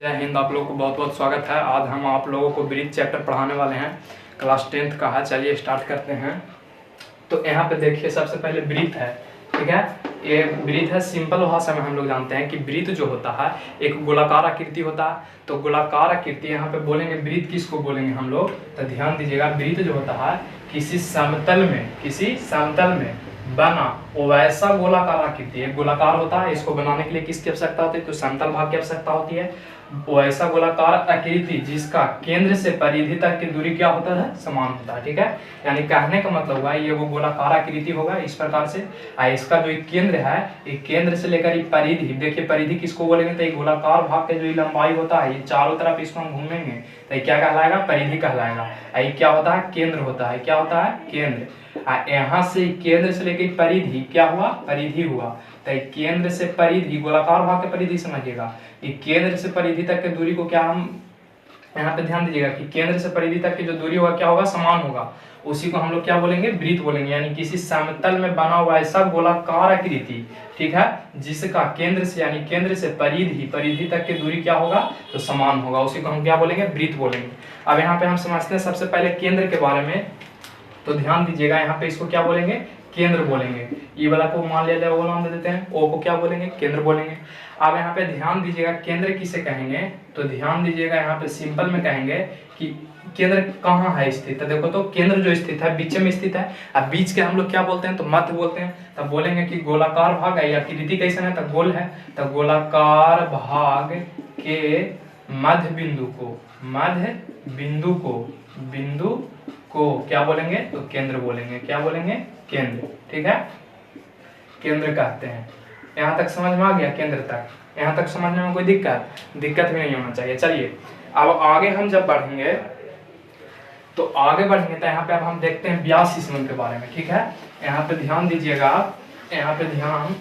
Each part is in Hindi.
जय हिंद। आप लोगों को बहुत बहुत स्वागत है। आज हम आप लोगों को ब्रीथ चैप्टर पढ़ाने वाले हैं। क्लास 10th का है। चलिए स्टार्ट करते हैं। तो यहाँ पे देखिए, सबसे पहले ब्रीथ है, ठीक है। ये ब्रीथ है। सिंपल भाषा में हम लोग जानते हैं कि ब्रीथ जो होता है एक गोलाकार आकृति होता है। तो गोलाकार आकृति यहाँ पे बोलेंगे ब्रीथ किसको बोलेंगे हम लोग, तो ध्यान दीजिएगा। ब्रीथ जो होता है किसी समतल में बना वैसा गोलाकार आकृति है। गोलाकार होता है, इसको बनाने के लिए किसकी आवश्यकता होती है, तो समतल भाग की आवश्यकता होती है। वैसा गोलाकार आकृति जिसका केंद्र से परिधि तक की दूरी क्या होता है, समान होता है, ठीक है। यानी कहने का मतलब हुआ ये वो गोलाकार आकृति होगा इस प्रकार से। इसका जो केंद्र है, ये केंद्र से लेकर ये परिधि, देखिए परिधि किसको बोलेंगे, तो ये गोलाकार भाग के जो लंबाई होता है, ये चारों तरफ इसको हम घूमेंगे तो ये क्या कहलाएगा, परिधि कहलाएगा। ये क्या होता है, केंद्र होता है। क्या होता है, केंद्र। यहाँ से केंद्र से लेकर परिधि क्या हुआ, परिधि हुआ। तो केंद्र से परिधि, गोलाकार भाग के परिधि समझिएगा। ये केंद्र से परिधि तक की दूरी को क्या हम यहाँ पे ध्यान दीजिएगा कि केंद्र से परिधि तक की जो दूरी होगा क्या होगा, समान होगा। उसी को हम लोग क्या बोलेंगे, ब्रीथ बोलेंगे। यानी किसी समतल में बना हुआ ऐसा गोलाकार आकृति, ठीक है, जिसका केंद्र से यानी केंद्र से परिधि तक की दूरी क्या होगा, तो समान होगा। उसी को हम क्या बोलेंगे, ब्रीथ बोलेंगे। अब यहाँ पे हम समझते हैं सबसे पहले केंद्र के बारे में। तो ध्यान दीजिएगा, यहाँ पे इसको क्या बोलेंगे, केंद्र बोलेंगे। ये वाला को मान लिया जाए, वो नाम दे देते हैं, ओ को क्या बोलेंगे, केंद्र बोलेंगे। अब यहाँ पे ध्यान दीजिएगा, केंद्र किसे कहेंगे, तो ध्यान दीजिएगा यहाँ पे सिंपल में कहेंगे कि केंद्र कहाँ है स्थित। तो देखो, तो केंद्र जो स्थित है बीच में स्थित है। अब बीच के हम लोग क्या बोलते हैं, तो मध्य बोलते हैं। तब बोलेंगे कि गोलाकार भाग है, आकृति कैसा है, तो गोल है। तो गोलाकार भाग के मध्य बिंदु को क्या बोलेंगे, तो केंद्र बोलेंगे। क्या बोलेंगे, केंद्र, ठीक है, केंद्र कहते हैं। यहाँ तक समझ में आ गया, केंद्र तक। यहाँ तक समझने में कोई दिक्कत भी नहीं होना चाहिए। चलिए अब आगे हम जब बढ़ेंगे तो यहाँ पे अब हम देखते हैं व्यास स्मरण के बारे में, ठीक है। यहाँ पे ध्यान दीजिएगा, यहाँ पे ध्यान।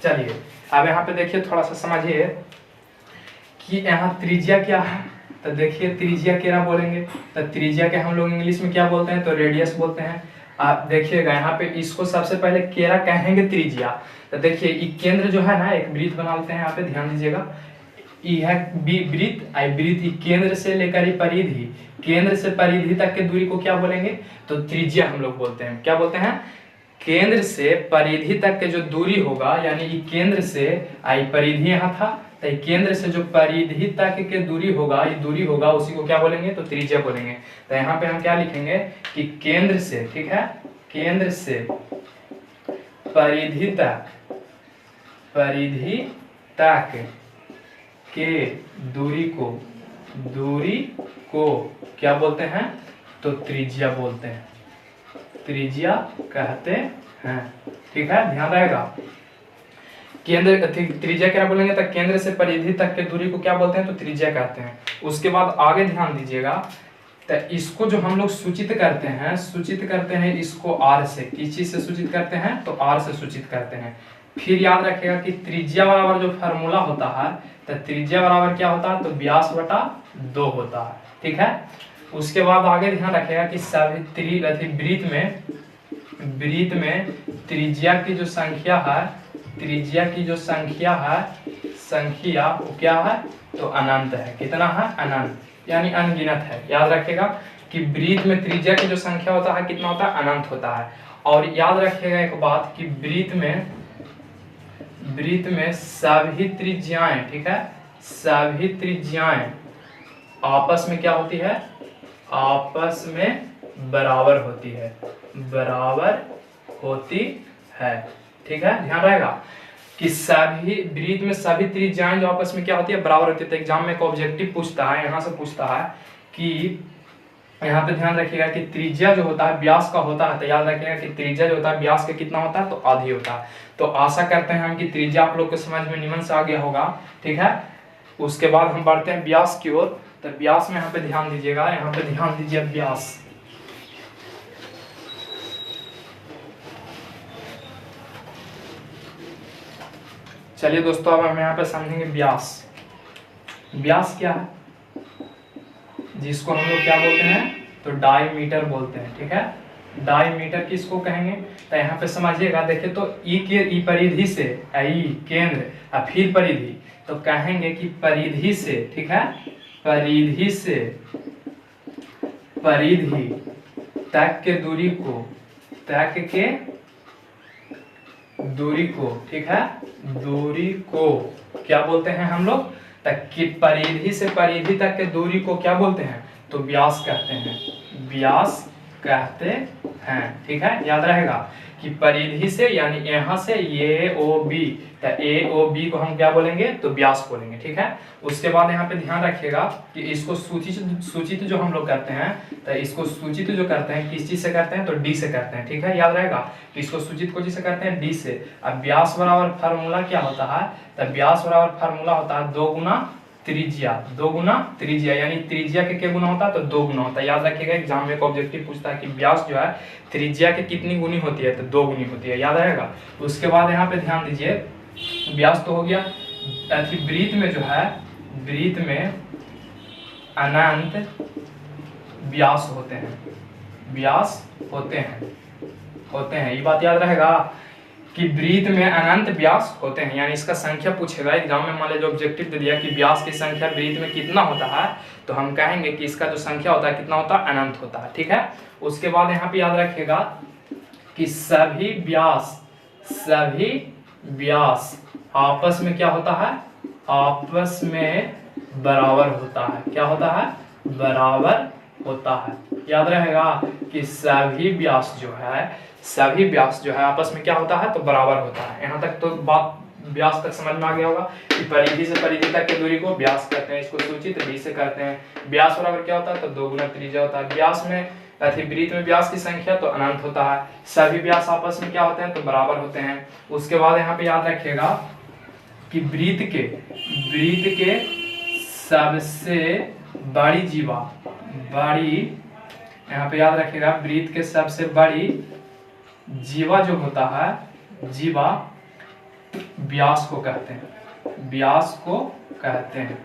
चलिए अब यहाँ पे देखिए, थोड़ा सा समझिए कि यहाँ त्रिज्या क्या है। तो देखिए त्रिज्या क्या बोलेंगे, तो त्रिज्या के हम लोग इंग्लिश में क्या बोलते हैं, तो रेडियस बोलते हैं। आप देखिएगा यहाँ पे इसको सबसे पहले केरा कहेंगे त्रिज्या। तो देखिए ये केंद्र जो है ना, एक वृत्त बना लेते हैं। यहाँ पे ध्यान दीजिएगा, ये है वृत्त केंद्र से लेकर परिधि, केंद्र से परिधि तक के दूरी को क्या बोलेंगे, तो त्रिज्या हम लोग बोलते हैं। क्या बोलते हैं, केंद्र से परिधि तक के जो दूरी होगा, यानी ये केंद्र से परिधि यहाँ था, तो केंद्र से जो परिधि तक के दूरी होगा, ये दूरी होगा, उसी को क्या बोलेंगे, तो त्रिज्या बोलेंगे। तो यहाँ पे हम क्या लिखेंगे कि केंद्र से, ठीक है, केंद्र से परिधि तक के दूरी को क्या बोलते हैं, तो त्रिज्या बोलते हैं, त्रिज्या कहते हैं, ठीक है, ध्यान रहेगा। केंद्र त्रिज्या क्या बोलेंगे, तो केंद्र से परिधि तक के दूरी को क्या बोलते हैं, तो त्रिज्या कहते हैं। उसके बाद आगे ध्यान दीजिएगा, तो इसको जो हम लोग सूचित करते हैं इसको आर से। किस चीज से सूचित करते हैं, तो आर से सूचित करते हैं। फिर याद रखिएगा कि त्रिज्या बराबर जो फार्मूला होता है, तो त्रिज्या बराबर क्या होता है, तो व्यास बटा 2 होता है, ठीक है। उसके बाद आगे ध्यान रखिएगा कि सभी वृत्त में त्रिज्या की जो संख्या है, वो क्या है, तो अनंत है। कितना है, अनंत, यानी अनगिनत है। याद रखिएगा कि वृत्त में त्रिज्या की जो संख्या होता है कितना होता है, अनंत होता है। और याद रखिएगा एक बात कि वृत्त में सभी त्रिज्याएं, ठीक है, सभी त्रिज्याएं आपस में क्या होती है, आपस में बराबर होती है, ठीक है, ध्यान रहेगा कि सभी वृत्त में सभी त्रिज्याएं जो आपस में क्या होती है, बराबर होती है। तो एग्जाम में एक ऑब्जेक्टिव पूछता है, यहाँ से पूछता है कि यहाँ पे ध्यान रखिएगा कि त्रिज्या जो होता है व्यास का होता है। तो याद रखिएगा कि त्रिज्या जो होता है व्यास का कितना होता है, तो आधी होता है। तो आशा करते हैं हम कि त्रिज्या आप लोग को समझ में निमन से आ गया होगा, ठीक है। उसके बाद हम बढ़ते हैं व्यास की ओर। तो व्यास में यहाँ पे ध्यान दीजिएगा, यहाँ पे ध्यान दीजिए व्यास। चलिए दोस्तों, अब हम यहाँ पे समझेंगे व्यास। व्यास क्या है, जिसको हम लोग क्या बोलते हैं, तो डायमीटर बोलते हैं, ठीक है, डायमीटर किसको कहेंगे? तो यहाँ पे समझिएगा, देखिए तो ई परिधि से, ई केंद्र और फिर परिधि, तो कहेंगे कि परिधि से, ठीक है, परिधि से परिधि तक के दूरी को, तक के दूरी को, ठीक है, दूरी को क्या बोलते हैं हम लोग? तक की परिधि से परिधि तक के दूरी को क्या बोलते हैं? तो व्यास कहते हैं, व्यास कहते हैं, ठीक है, याद रहेगा कि परिधि से यानी यहाँ से ए ओ बी, तो ए ओ बी को हम क्या बोलेंगे? तो व्यास बोलेंगे, ठीक है। उसके बाद यहाँ पे ध्यान रखिएगा कि इसको सूचित जो हम लोग करते हैं, तो इसको सूचित जो करते हैं किस चीज से करते हैं? तो डी से करते हैं, ठीक है, याद रहेगा। तो इसको सूचित को जिसे करते हैं? डी से। अब व्यास बराबर फार्मूला क्या होता है? तो व्यास बराबर फार्मूला होता है 2 गुना त्रिज्या, 2 गुना त्रिज्या, यानी त्रिज्या के क्या गुना होता है? तो 2 गुना होता है। याद रखिएगा, एग्जाम में एक ऑब्जेक्टिव पूछता है कि व्यास जो है त्रिज्या के कितनी गुनी होती है? तो 2 गुनी होती है, याद रहेगा। उसके बाद यहाँ पे ध्यान दीजिए, व्यास तो हो गया। वृत्त में जो है, वृत्त में अनंत व्यास होते हैं, व्यास होते हैं, ये बात याद रहेगा कि वृत्त में अनंत व्यास होते हैं, यानी इसका संख्या पूछेगा एग्जाम में। मान लीजिए ऑब्जेक्टिव दे दिया कि व्यास की संख्या वृत्त में कितना होता है, तो हम कहेंगे कि इसका जो संख्या होता है कितना होता है? अनंत होता है, ठीक है। उसके बाद यहाँ पे याद रखिएगा कि सभी व्यास आपस में क्या होता है? आपस में बराबर होता है। क्या होता है? बराबर होता है। याद रहेगा कि सभी व्यास जो है आपस में क्या होता है? तो बराबर होता है। यहाँ तक तो बात व्यास तक समझ में आ गया होगा कि परिधि से परिधि तक की दूरी को व्यास कहते हैं, इसको सूचित डी से करते हैं। व्यास बराबर क्या होता है? तो 2 गुना त्रिज्या होता है। व्यास में वृत्त में व्यास की संख्या तो अनंत होता है। सभी व्यास आपस में क्या होते हैं? तो बराबर होते हैं। उसके बाद यहाँ पे याद रखिएगा कि वृत्त के सबसे बड़ी यहाँ पे याद रखिएगा, वृत्त के सबसे बड़ी जीवा जो होता है, जीवा व्यास को कहते हैं, व्यास को कहते हैं।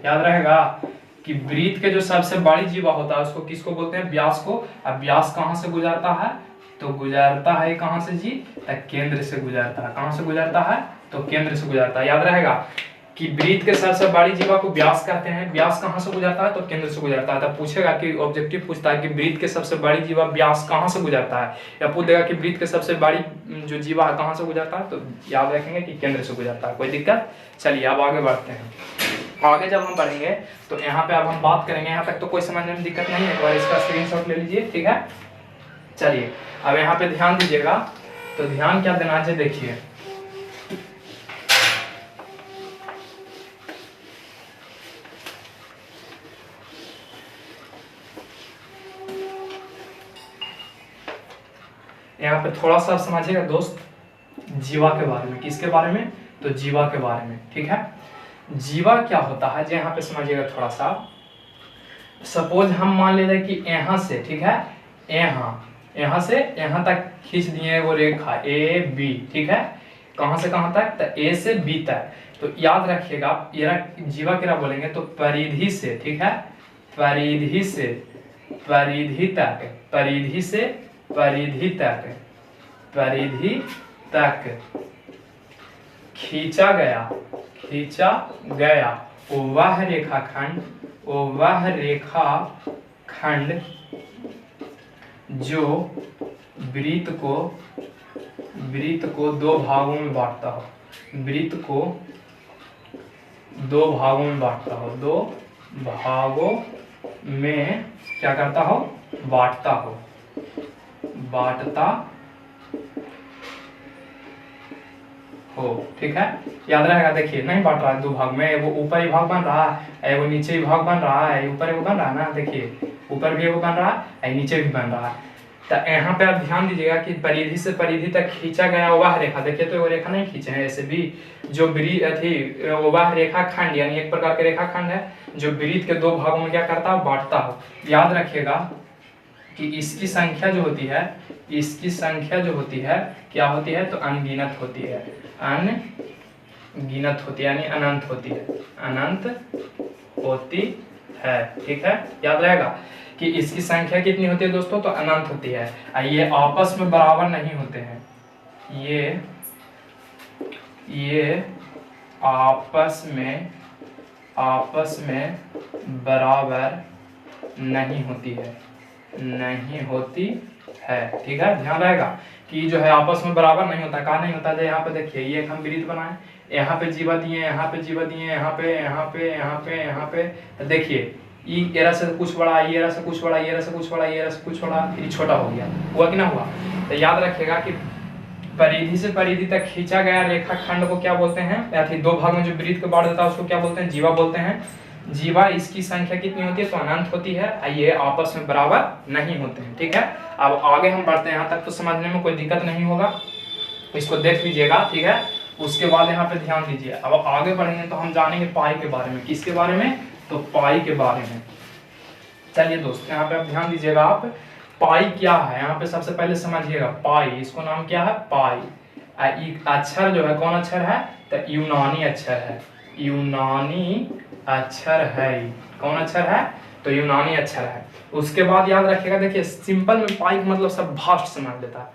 याद रहेगा कि वृत्त के जो सबसे बड़ी जीवा होता है उसको किसको बोलते हैं? व्यास को। अब व्यास कहाँ से गुजरता है? तो गुजरता है कहाँ से जी? केंद्र से गुजरता है। कहाँ से गुजरता है? तो केंद्र से गुजरता है। याद रहेगा कि वृत्त के सबसे बड़ी जीवा को व्यास कहते हैं। व्यास कहाँ से गुजरता है? तो केंद्र से गुजरता है। तब पूछेगा कि ऑब्जेक्टिव पूछता है कि वृत्त के सबसे बड़ी जीवा व्यास कहाँ से गुजरता है, या पूछ देगा कि वृत्त के सबसे बड़ी जो जीवा है कहाँ से गुजरता है, तो याद रखेंगे कि केंद्र से गुजरता है। कोई दिक्कत? चलिए अब आगे बढ़ते हैं। आगे जब हम बढ़ेंगे तो यहाँ पे अब हम बात करेंगे, यहाँ तक तो कोई समझने में दिक्कत नहीं है, एक बार इसका स्क्रीनशॉट ले लीजिए, ठीक है। चलिए अब यहाँ पे ध्यान दीजिएगा, तो ध्यान क्या देना चाहिए? देखिए यहाँ पे थोड़ा सा समझिएगा दोस्त, जीवा के बारे में। किसके बारे में? तो जीवा के बारे में, ठीक है। जीवा क्या होता है जी, यहाँ पे समझिएगा थोड़ा सा। सपोज हम मान लेते हैं कि यहाँ से, ठीक है, यहाँ से यहाँ तक खींच दिए वो रेखा ए बी, ठीक है। कहाँ से कहाँ तक? तो ए से बी तक। तो याद रखिएगा ये जीवा क्या बोलेंगे? तो परिधि से, ठीक है, परिधि से परिधि तक, परिधि से परिधि तक खींचा गया वह रेखाखंड जो वृत्त को 2 भागों में बांटता हो, वृत्त को 2 भागों में बांटता हो, 2 भागों में क्या करता हो? बांटता हो, ठीक है। याद रहेगा, देखिए नहीं बांट रहा है 2 भाग में, वो ऊपर ही भाग बन रहा है, वो नीचे ही भाग बन रहा है, ऊपर भी बन रहा है ना, देखिए ऊपर भी वो बन रहा है, नीचे भी बन रहा है। तो यहाँ पे आप ध्यान दीजिएगा कि परिधि से परिधि तक खींचा गया वह रेखा, देखिए तो वो रेखा नहीं खींचे हैं ऐसे भी, जो वह रेखा खंड यानी एक प्रकार के रेखा खंड है जो वृत्त के 2 भागों में क्या करता है? बांटता हो। याद रखिएगा कि इसकी संख्या जो होती है, इसकी संख्या जो होती है क्या होती है? तो अनगिनत होती है, अनगिनत होती है, यानी अनंत होती है, अनंत होती है, ठीक है। याद रहेगा कि इसकी संख्या कितनी होती है दोस्तों, तो अनंत होती है। ये आपस में बराबर नहीं होते हैं, ये आपस में बराबर नहीं होती है, ठीक है। ध्यान रहेगा कि जो है आपस में बराबर नहीं होता। कहाँ नहीं होता, यहाँ पे देखिए ये एक हम वृत्त बनाए, यहाँ पे जीवा दिए, यहाँ पे जीवा दिए, यहाँ पे देखिए ये से कुछ बड़ा, ये से कुछ बड़ा, ये से कुछ बड़ा, ये से कुछ बड़ा, फिर छोटा हो गया, हुआ कि ना हुआ। तो याद रखिएगा कि परिधि से परिधि तक खींचा गया रेखाखंड को क्या बोलते हैं, या फिर दो भाग में जो वृत्त को बांट देता है उसको क्या बोलते हैं, जीवा बोलते हैं। जीवा इसकी संख्या कितनी होती है, तो अनंत होती है। ये आपस में बराबर नहीं होते हैं, ठीक है। अब आगे हम बढ़ते हैं, यहाँ तक तो समझने में कोई दिक्कत नहीं होगा, इसको देख लीजिएगा, ठीक है। उसके बाद यहाँ पे ध्यान दीजिए, अब आगे बढ़ेंगे तो हम जानेंगे पाई के बारे में। किसके बारे में, तो पाई के बारे में। चलिए दोस्त यहाँ पे आप ध्यान दीजिएगा, आप पाई क्या है यहाँ पे सबसे पहले समझिएगा। पाई, इसको नाम क्या है, पाई। अक्षर जो है कौन अक्षर है, तो यूनानी अक्षर है, यूनानी अक्षर है। कौन अक्षर है, तो यूनानी अक्षर है। उसके बाद याद रखिएगा, देखिए सिंपल में पाई का मतलब सब भास्ट समझ लेता है।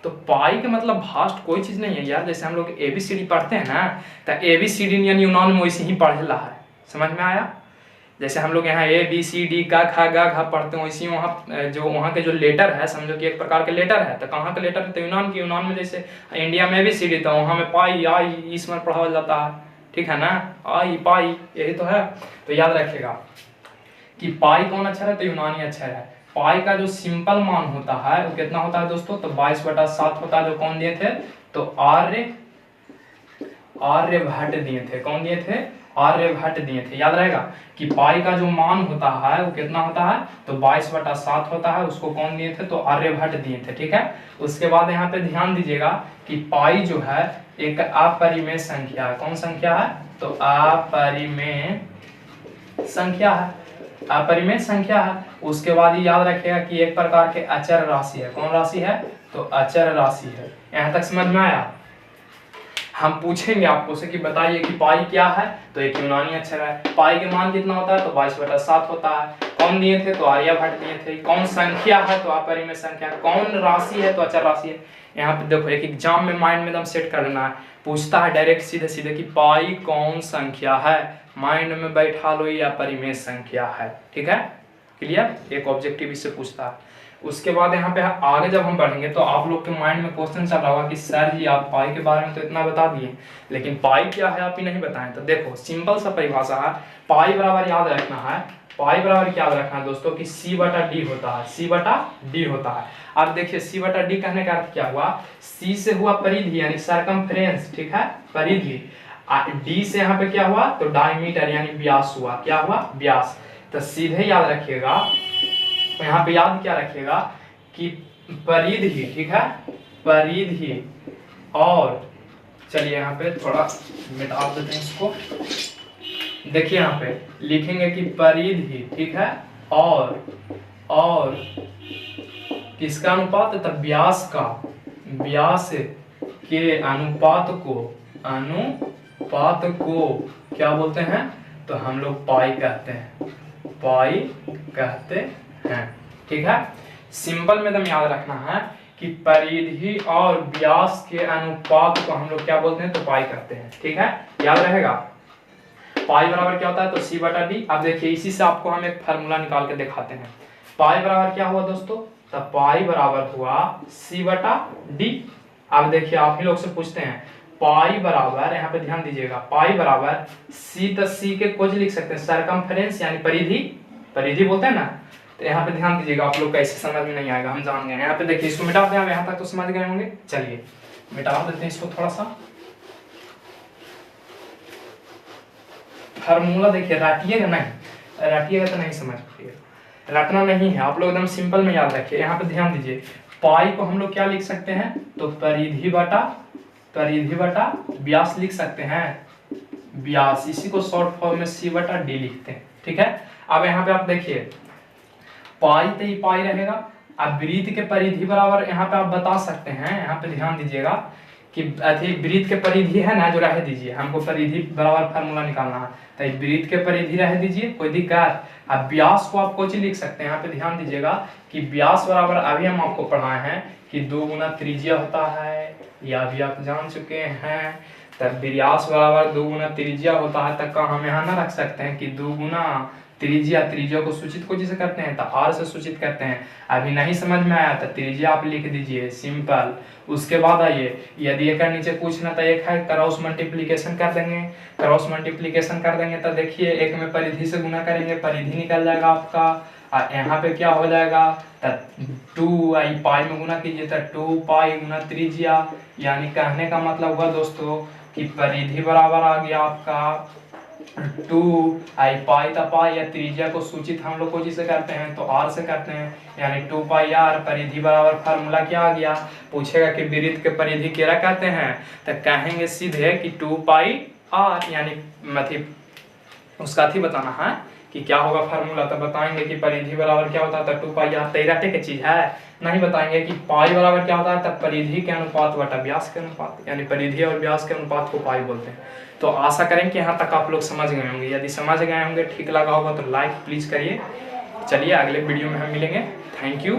तो पाई का मतलब भास्ट कोई चीज नहीं है यार, जैसे हम लोग ABCD पढ़ते हैं ना, तो ABCD यानी यूनान में वैसे ही पढ़ेला है, समझ में आया। जैसे हम लोग यहाँ ABCD का खा गा घा पढ़ते हैं, वैसे वहाँ के जो लेटर है, समझो कि एक प्रकार के लेटर है, तो कहाँ का लेटर है, तो यूनान की। यूनान में जैसे इंडिया में ABCD, तो वहाँ में पाई आई इसमें पढ़ाया जाता है, ठीक है ना, आई पाई, यही तो है। तो याद रखिएगा कि पाई कौन अक्षर है, तो यूनानी अक्षर है। पाई का जो सिंपल मान होता है वो कितना होता है दोस्तों, तो 22/7 होता है। जो कौन दिए थे, तो आर्यभट्ट दिए थे। कौन दिए थे, आर्यभट्ट दिए थे। याद रहेगा कि पाई का जो मान होता है वो कितना होता है, तो 22/7 होता है। उसको कौन दिए थे, तो आर्यभट्ट दिए थे, ठीक है। उसके बाद यहाँ पे ध्यान दीजिएगा कि पाई जो है एक अपरिमेय संख्या है। कौन संख्या है, तो अपरिमेय संख्या है, अपरिमेय संख्या है। उसके बाद ये याद रखिएगा कि एक प्रकार के अचर राशि है। कौन राशि है, तो अचर राशि है। यहाँ तक समझ में आया। हम पूछेंगे आपको से कि बताइए कि पाई क्या है, तो एक यूनानी अक्षर है। पाई के मान कितना होता है, तो 22/7 होता है। कौन दिए थे, तो आर्यभट्ट दिए थे। कौन संख्या है, तो अपरिमेय संख्या। कौन राशि है, तो अचर राशि है। यहाँ पे देखो एक एग्जाम में माइंड में एकदम सेट कर लेना है, पूछता है डायरेक्ट सीधे सीधे कि पाई कौन संख्या है, माइंड में बैठा लो ये अपरिमेय संख्या है, ठीक है, क्लियर। एक ऑब्जेक्टिव इससे पूछता है। उसके बाद यहाँ पे आगे जब हम बढ़ेंगे तो आप लोग के माइंड में क्वेश्चन चल रहा होगा कि सर जी आप पाई के बारे में तो इतना बता दिए, लेकिन पाई क्या है आप ही नहीं बताएं। तो देखो सिंपल सा परिभाषा है, पाई बराबर याद रखना है, पाई बराबर क्या याद रखना है दोस्तों कि C/D होता है, C/D होता है। अब देखिए C/D कहने का अर्थ क्या हुआ, C से हुआ परिधि यानी सरकमफ्रेंस, ठीक है, परिधि। D से यहाँ पे क्या हुआ, तो डायमीटर यानी व्यास हुआ। क्या हुआ, व्यास। तो सीधे याद रखिएगा, तो यहाँ पे याद क्या रखिएगा कि परिधि, ठीक है, परिधि। और चलिए यहाँ पे थोड़ा मिटा देते हैं इसको। देखिए यहाँ पे लिखेंगे कि परिधि, ठीक है, और किसका अनुपात, तब व्यास का, व्यास के अनुपात को क्या बोलते हैं, तो हम लोग पाई कहते हैं, पाई कहते हैं, ठीक है। सिंपल में एकदम याद रखना है कि परिधि और व्यास के अनुपात को हम लोग क्या बोलते हैं, तो पाई कहते हैं, ठीक है, याद रहेगा। पाई बराबर क्या होता है, तो C/D। अब देखिए इसी से आपको हम एक फार्मूला निकाल के दिखाते हैं। पाई बराबर क्या हुआ दोस्तों, तब पाई बराबर हुआ C/D। अब देखिए आप ही लोग से पूछते हैं पाई बराबर, यहाँ पे ध्यान दीजिएगा, पाई बराबर C, तो C के कुछ लिख सकते हैं, सरकमफ्रेंस यानी परिधि, परिधि बोलते हैं ना। तो यहाँ पे ध्यान दीजिएगा, आप लोग कैसे समझ में नहीं आएगा, हम जान गए। यहाँ पे देखिए इसको मिटा दें, यहाँ तक तो समझ गए होंगे। चलिए मिटा देते हैं इसको थोड़ा सा। फार्मूला देखिए, रटिएगा नहीं, रटिएगा तो नहीं समझ पाइएगा, रटना नहीं है, आप लोग एकदम सिंपल में याद रखिए। यहाँ पे ध्यान दीजिए, पाई को हम लोग क्या लिख सकते हैं, तो परिधि बटा व्यास लिख सकते हैं, व्यास। इसी को शॉर्ट फॉर्म में C/D लिखते हैं, ठीक है। अब यहाँ पे आप देखिए पाई तो ही पाई रहेगा। अब वृत्त के परिधि बराबर यहाँ पे आप बता सकते हैं, यहाँ पे ध्यान दीजिएगा कि वृत्त के परिधि है ना, जो रह दीजिए, हमको परिधि बराबर फार्मूला निकालना है, तो वृत्त के परिधि रह दीजिए, कोई दिक्कत। अब व्यास को आप कुछ लिख सकते हैं, यहाँ पे ध्यान दीजिएगा कि व्यास बराबर अभी हम आपको पढ़ाए हैं कि 2 गुना त्रिज्या होता है, यह भी आप जान चुके हैं। तब व्यास बराबर 2 गुना त्रिज्या होता है, तब का हम यहाँ ना रख सकते हैं कि 2 गुना त्रिज्या, त्रिज्या को सूचित को जिसे करते हैं तो आर से सूचित करते हैं। अभी नहीं समझ में आया तो त्रिज्या आप लिख दीजिए, सिंपल। उसके बाद आइए, यदि एक नीचे पूछना तो एक है क्रॉस मल्टीप्लीकेशन कर देंगे। क्रॉस मल्टीप्लीकेशन कर देंगे तो देखिए एक में परिधि से गुना करेंगे, परिधि निकल जाएगा आपका, और यहाँ पे क्या हो जाएगा, 2 आई पाई में गुना कीजिए तो 2 पाई गुना त्रिज्या। यानी कहने का मतलब हुआ दोस्तों कि परिधि बराबर आ गया आपका 2 आई पाई था पाई, या त्रिज्या को सूचित हम लोग को जिसे करते हैं तो आर से करते हैं, यानी 2 पाई आर। परिधि बराबर फार्मूला क्या आ गया, पूछेगा कि वृत्त के परिधि क्या कहते हैं तो कहेंगे सीधे कि 2 पाई आर, यानी मतलब उसका थी बताना है कि क्या होगा फार्मूला, तो बताएंगे कि परिधि बराबर क्या होता है 2 पाई आर। तैराटे की चीज है, नहीं बताएंगे कि पाई बराबर क्या होता है, तब परिधि के अनुपात बटा व्यास के अनुपात, यानी परिधि और व्यास के अनुपात को पाई बोलते हैं। तो आशा करें कि यहाँ तक आप लोग समझ गए होंगे। यदि समझ गए होंगे, ठीक लगा होगा तो लाइक प्लीज करिए। चलिए अगले वीडियो में हम मिलेंगे। Thank you.